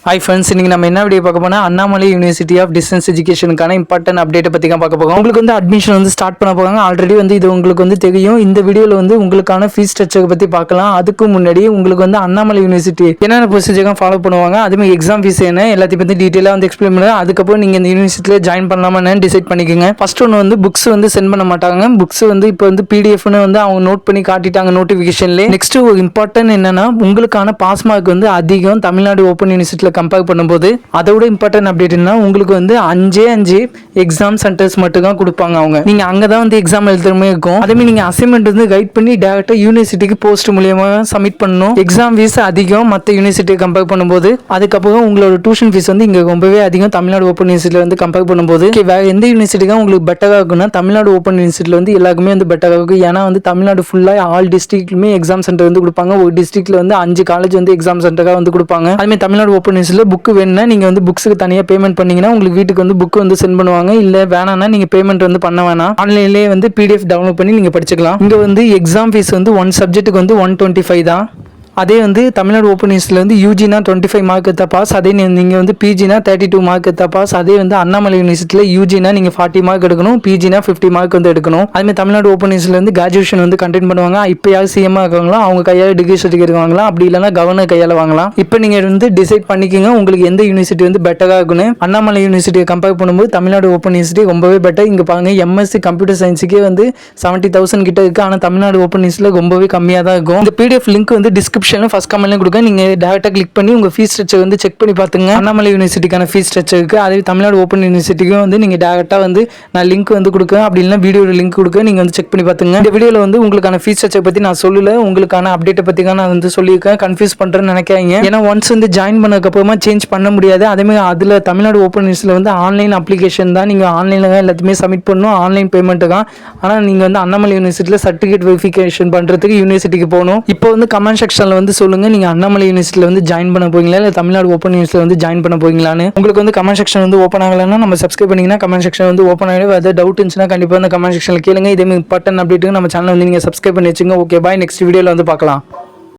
Hi friends, இன்னைக்கு நம்ம என்ன வீடியோ பார்க்க போனால் அண்ணாமலை யூனிவர்சிட்டி ஆஃப் டிஸ்டன்ஸ் எஜுகேஷனுக்கான இம்பார்ட்டன்ட் அப்டேட்டை பற்றி தான் பார்க்க போகிறோம். உங்களுக்கு வந்து அட்மிஷன் வந்து ஸ்டார்ட் பண்ண போகிறாங்க. ஆல்ரெடி வந்து இது உங்களுக்கு வந்து தெரியும். இந்த வீடியோவில் வந்து உங்களுக்கான ஃபீஸ் ஸ்ட்ரக்சரை பற்றி பார்க்கலாம். அதுக்கு முன்னாடி உங்களுக்கு வந்து அண்ணாமலை யூனிவர்சிட்டி என்னென்ன ப்ரொசீஜர் ஃபாலோ பண்ணுவாங்க, அதுமாதிரி எக்ஸாம் ஃபீஸ் என்ன எல்லாத்தையும் பற்றி டீட்டெயிலாக வந்து எக்ஸ்பிளைன் பண்ணுறேன். அதுக்கப்புறம் நீங்கள் இந்த யூனிவர்சிட்டியில் ஜாயின் பண்ணலாமான்னு டிசைட் பண்ணிக்கோங்க. ஃபர்ஸ்ட் ஒன்று வந்து புக்ஸ் வந்து சென்ட் பண்ண மாட்டாங்க. புக்ஸ் வந்து இப்போ வந்து பிடிஎஃப்னு வந்து அவங்க நோட் பண்ணி காட்டிட்டாங்க நோட்டிஃபிகேஷன்லேயே. நெக்ஸ்ட் ஒரு இம்பார்ட்டன்ட் என்னன்னா, உங்களுக்கான பாஸ் மார்க் வந்து அதிகம் தமிழ்நாடு ஓப்பன் யூனிவர்சிட்டியில் கம்பேர் பண்ணும்போது. அதோட இம்பார்ட்டன்ட் அப்டேட் என்ன, உங்களுக்கு வந்து 5 எக்ஸாம் சென்டர்ஸ் மட்டும் தான் கொடுப்பாங்க. அவங்க நீங்க அங்கதான் வந்து எக்ஸாம் எழுதுறமே இருக்கும். அதே மாதிரி நீங்க அசைன்மெண்ட் வந்து கைட் பண்ணி டைரக்டா யூனிவர்சிட்டிக்கு போஸ்ட் மூலியமா சப்மிட் பண்ணணும். எக்ஸாம் ஃபீஸ் அதிகம் மற்ற யூனிவர்சிட்டியை கம்பேர் பண்ணும்போது. அதுக்கப்புறம் உங்களோட டியூஷன் ஃபீஸ் வந்து இங்க ரொம்பவே அதிகம் தமிழ்நாடு ஓப்பன் யூனிவர்சிட்டியில வந்து கம்பேர் பண்ணும்போது. வேற எந்த யூனிவர்சிட்டி தான் உங்களுக்கு பெட்டரா இருக்குன்னா தமிழ்நாடு ஓப்பன் யூனிவர்சிட்டியில வந்து எல்லாருக்குமே வந்து பெட்டரா இருக்கும். ஏன்னா வந்து தமிழ்நாடு ஃபுல்லா ஆல் டிஸ்ட்ரிக்ட்லுமே எக்ஸாம் சென்டர் வந்து கொடுப்பாங்க. ஒரு டிஸ்ட்ரிக்ட்ல வந்து 5 காலேஜ் வந்து எக்ஸாம் சென்டரா வந்து கொடுப்பாங்க. அதுமாதிரி தமிழ்நாடு ஓப்பன் யூனிவர்சிட்டியில புக் வேணும்னா நீங்க வந்து புக்ஸுக்கு தனியாக பேமெண்ட் பண்ணீங்கன்னா உங்களுக்கு வீட்டுக்கு வந்து புக் வந்து சென்ட் பண்ணுவாங்க. இல்ல வேணாம்னா நீங்க பேமெண்ட் வந்து பண்ண வேணாம், ஆன்லைன்லேயே வந்து பிடிஎஃப் டவுன்லோட் பண்ணி நீங்க படிச்சுக்கலாம். இங்க வந்து எக்ஸாம் ஃபீஸ் வந்து 1 சப்ஜெக்ட்டுக்கு வந்து 125 தான். அதே வந்து தமிழ்நாடு ஓப்பன் யூனிவர்சிட்டியில் வந்து யூஜினா 25 மார்க் எடுத்த பாஸ். அதே நீங்கள் வந்து பிஜினா 32 மார்க் எடுத்த பாஸ். அதே வந்து அண்ணாமலை யூனிவர்சிட்டியில் யூஜினா நீங்கள் 40 மார்க் எடுக்கணும், பிஜினா 50 மார்க் வந்து எடுக்கணும். அதுமாதிரி தமிழ்நாடு ஓப்பன் யூனிவர்சிட்டியில் வந்து கிராஜுவேஷன் வந்து கண்டெக்ட் பண்ணுவாங்க. இப்போ யார் சிஎம்மாக இருக்காங்களோ அவங்க கையால் டிகிரி சர்டிஃபிகேட் வாங்கலாம், அப்படி இல்லைனா கவர்னர் கையால் வாங்கலாம். இப்போ நீங்கள் வந்து டிசைட் பண்ணிக்கோங்க உங்களுக்கு எந்த யூனிவர்சிட்டி வந்து பெட்டராக இருக்குன்னு. அண்ணாமலை யூனிவர்சிட்டியை கம்பேர் பண்ணும்போது தமிழ்நாடு ஓப்பன் யூனிவர்சிட்டி ரொம்பவே பெட்டர். இங்கே பாருங்க, எம்எஸ்சி கம்ப்யூட்டர் சயின்ஸுக்கே வந்து 70,000 கிட்ட இருக்கு. ஆனால் தமிழ்நாடு ஓப்பன் யூனிவர்சிட்டியில் ரொம்பவே கம்மியாக தான் இருக்கும். இந்த பிடிஎஃப் லிங்க் வந்து டிஸ்கிரிப்ஷனில் ஃபர்ஸ்ட் கமெண்ட்ல கொடுங்க. நீங்க டைரக்டா கிளிக் பண்ணி உங்க ஃபீஸ் ஸ்ட்ரக்சர் வந்து செக் பண்ணி பாத்துங்க. அண்ணாமலை யூனிவர்சிட்டிக்கான ஃபீஸ் ஸ்ட்ரக்சர் இருக்கு. அதே தமிழ்நாடு ஓப்பன் யூனிவர்சிட்டிக்கும் வந்து நீங்க டைரக்டா வந்து நான் லிங்க் வந்து கொடுக்குறேன், அப்படி இல்லைனா வீடியோட லிங்க் கொடுக்க நீங்க வந்து செக் பண்ணி பாத்துங்க. இந்த வீடியோல வந்து உங்களுக்கான ஃபீஸ் ஸ்ட்ரக்சர் பத்தி நான் சொல்லல, உங்களுக்கான அப்டேட் பத்தி தான் நான் வந்து சொல்லியிருக்கேன். கன்ஃபியூஸ் பண்றேன்னு நினைக்காதீங்க. ஏன்னா ஒன்ஸ் வந்து ஜாயின் பண்ணதுக்கு அப்புறமா சேஞ்ச் பண்ண முடியாது. அதே மாதிரி அதுல தமிழ்நாடு ஓப்பன் யூனிவர்சிட்டியில வந்து ஆன்லைன் அப்ளிகேஷன் தான், நீங்க ஆன்லைன்ல தான் எல்லாத்தையுமே சப்மிட் பண்ணணும், ஆன்லைன் பேமெண்ட் தான். ஆனா நீங்க வந்து அண்ணாமலை யூனிவர்சிட்டியில சர்டிஃபிகேட் வெரிஃபிகேஷன் பண்றதுக்கு யூனிவர்சிட்டிக்கு போகணும். இப்போ வந்து கமெண்ட் செக்ஷன்ல வந்து சொல்லுங்க, நீங்க அண்ணாமலை யூனிவர்சிட்டியில வந்து ஜாயின் பண்ண போறீங்களா இல்ல தமிழ்நாடு ஓப்பன் யூனிவர்சிட்டியில வந்து ஜாயின் பண்ண போறீங்களான்னு. உங்களுக்கு வந்து கமெண்ட் செக்ஷன் வந்து ஓப்பன் ஆகலன்னா நம்ம சப்ஸ்கிரைப் பண்ணீங்கன்னா கமெண்ட் செக்ஷன் வந்து ஓப்பன் ஆகிடும். ஏதாவது டவுட் இருந்துச்சுன்னா கண்டிப்பா இந்த கமெண்ட் செக்ஷன்ல கேளுங்க. இதே மாதிரி இம்பார்ட்டன்ட் அப்டேட்டுக்கு நம்ம சேனல் வந்து நீங்க சப்ஸ்கிரைப் பண்ணி வச்சுங்க. ஓகே பாய், நெக்ஸ்ட் வீடியோல வந்து பார்க்கலாம்.